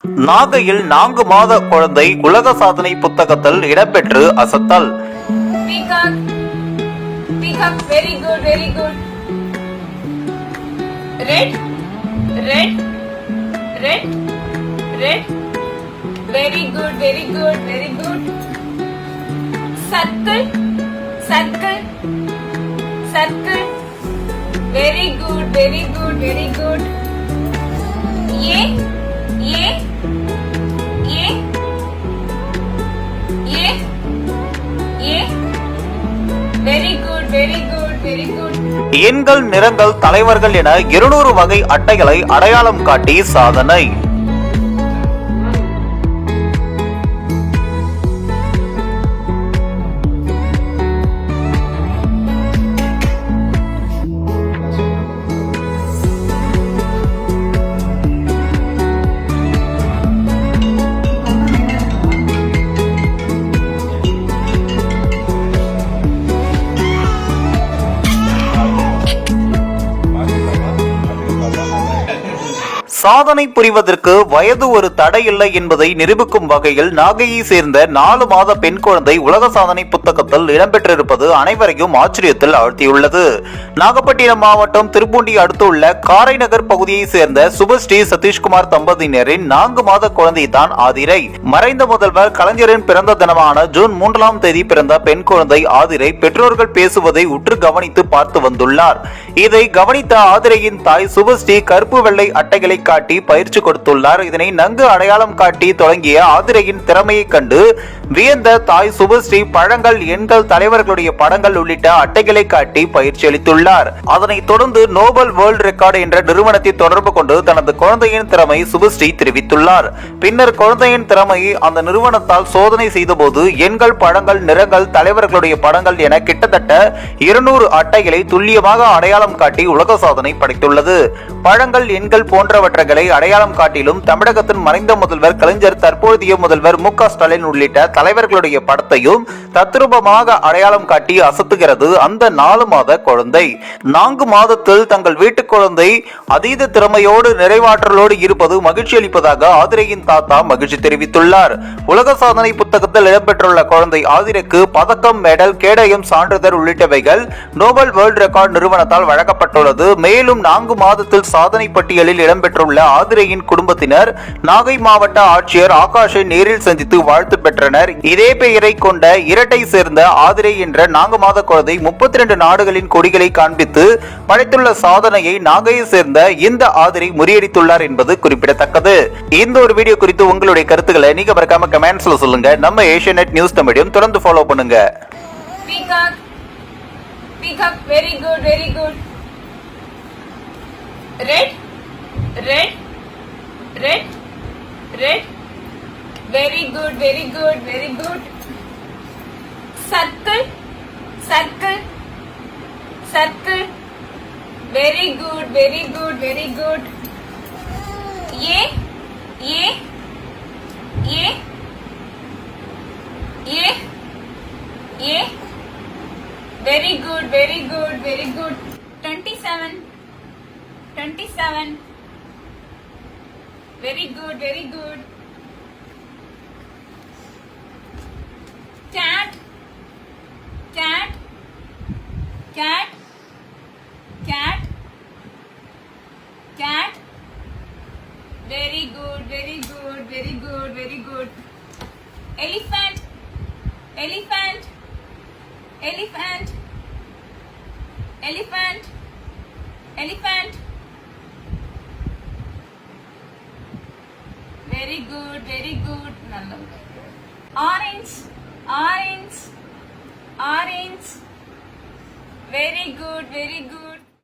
நாகையில் 4 மாத குழந்தை உலக சாதனை புத்தகத்தில் இடம்பெற்று அசத்தல். Very good, very good. Red, red, red, red. Very good, very good, very good. Circle, circle, circle. Very good, very good, very good. A, A, A, A, A. Very good, very good, very good. எண்கள், நிறங்கள், தலைவர்கள் என 200 வகை அட்டைகளை அடையாளம் காட்டி சாதனை. சாதனை புரிவதற்கு வயது ஒரு தடை இல்லை என்பதை நிரூபிக்கும் வகையில் நாகையை சேர்ந்த 4 மாத பெண் குழந்தை உலக சாதனை புத்தகத்தில் இடம்பெற்றிருப்பது அனைவரையும் ஆச்சரியத்தில் ஆழ்த்தியுள்ளது. நாகப்பட்டினம் மாவட்டம் திருப்பூண்டி அடுத்துள்ள காரைநகர் பகுதியை சேர்ந்த சுபஸ்ரீ சதீஷ்குமார் தம்பதியினரின் 4 மாத குழந்தை தான் ஆதிரை. மறைந்த முதல்வர் கலைஞரின் பிறந்த தினமான ஜூன் 3ஆம் தேதி பிறந்த பெண் குழந்தை ஆதிரை பெற்றோர்கள் பேசுவதை உற்று கவனித்து பார்த்து வந்துள்ளார். இதை கவனித்த ஆதிரையின் தாய் சுபஸ்ரீ கருப்பு வெள்ளை அட்டைகளை காட்டி பயிற்சி கொடுத்துள்ளார். இதனை நன்கு அடையாளம் காட்டி தொடங்கிய ஆதிரையின் திறமையை கண்டு வியந்த தாய் சுபஸ்ரீ பழங்கள், எண்கள், தலைவர்களுடைய படங்கள் உள்ளிட்ட அட்டைகளை காட்டி பயிற்சி அளித்துள்ளார். அதனைத் தொடர்ந்து நோபல் வேர்ல்ட் ரெக்கார்டு என்ற நிறுவனத்தை தொடர்பு கொண்டு தனது குழந்தையின் திறமை சுபஸ்ரீ தெரிவித்துள்ளார். பின்னர் குழந்தையின் திறமையை அந்த நிறுவனத்தால் சோதனை செய்தபோது எண்கள், பழங்கள், நிறங்கள், தலைவர்களுடைய படங்கள் என கிட்டத்தட்ட 200 அட்டைகளை துல்லியமாக அடையாளம் காட்டி உலக சாதனை படைத்துள்ளது. பழங்கள், எண்கள் போன்றவற்றை அடையாளம் காட்டிலும் தமிழகத்தின் மறைந்த முதல்வர் கலைஞர், தற்போதைய முதல்வர் மு.க. ஸ்டாலின் உள்ளிட்ட தலைவர்களுடைய படத்தையும் தத்ரூபமாக அடையாளம் காட்டி அசத்துகிறது அந்த 4 மாத குழந்தை. 4 மாதத்தில் தங்கள் வீட்டு குழந்தை அதீத திறமையோடு நிறைவாற்றலோடு இருப்பது மகிழ்ச்சி அளிப்பதாக ஆதிரையின் தாத்தா மகிழ்ச்சி தெரிவித்துள்ளார். உலக சாதனை புத்தகத்தில் இடம்பெற்றுள்ள குழந்தை ஆதிரைக்கு பதக்கம், மெடல், கேடயம், சான்றிதழ் உள்ளிட்டவைகள் நோபல் வேர்ல்ட் ரெக்கார்டு நிறுவனத்தால் வழங்கப்பட்டுள்ளது. மேலும் 4 மாதத்தில் சாதனை பட்டியலில் இடம்பெற்றுள்ள ஆதிரையின் குடும்பத்தினர் நாகை மாவட்ட ஆட்சியர் ஆகாஷை நேரில் சந்தித்து வாழ்த்து பெற்றனர். இதே பெயரை கொண்ட இரட்டை சேர்ந்த ஆதிரை என்ற 4 மாத குழந்தை 32 நாடுகளின் கொடிகளை காண்பித்து படைத்துள்ள சாதனையை நாகையை சேர்ந்த இந்த ஆதிரை முறியடித்துள்ளார் என்பது குறிப்பிடத்தக்கது. இந்த ஒரு வீடியோ குறித்து உங்களுடைய கருத்துக்களை நீங்க மறக்காம கமெண்ட்ஸ்ல சொல்லுங்க. நம்ம ஏஷியநெட் நியூஸ் தமிழையும் தொடர்ந்து ஃபாலோ பண்ணுங்க. Very good, very good. Red, red, red, red. Very good, very good, very good. Circle, circle, circle. Very good, very good, very good. A, A, A, A, A. Very good, very good, very good. 27, 27. Very good, very good. Cat, cat, cat, cat, cat. Very good, very good, very good, very good. Elephant, elephant, elephant, elephant, elephant. Very good, very good. Orange, orange, orange. Very good, very good.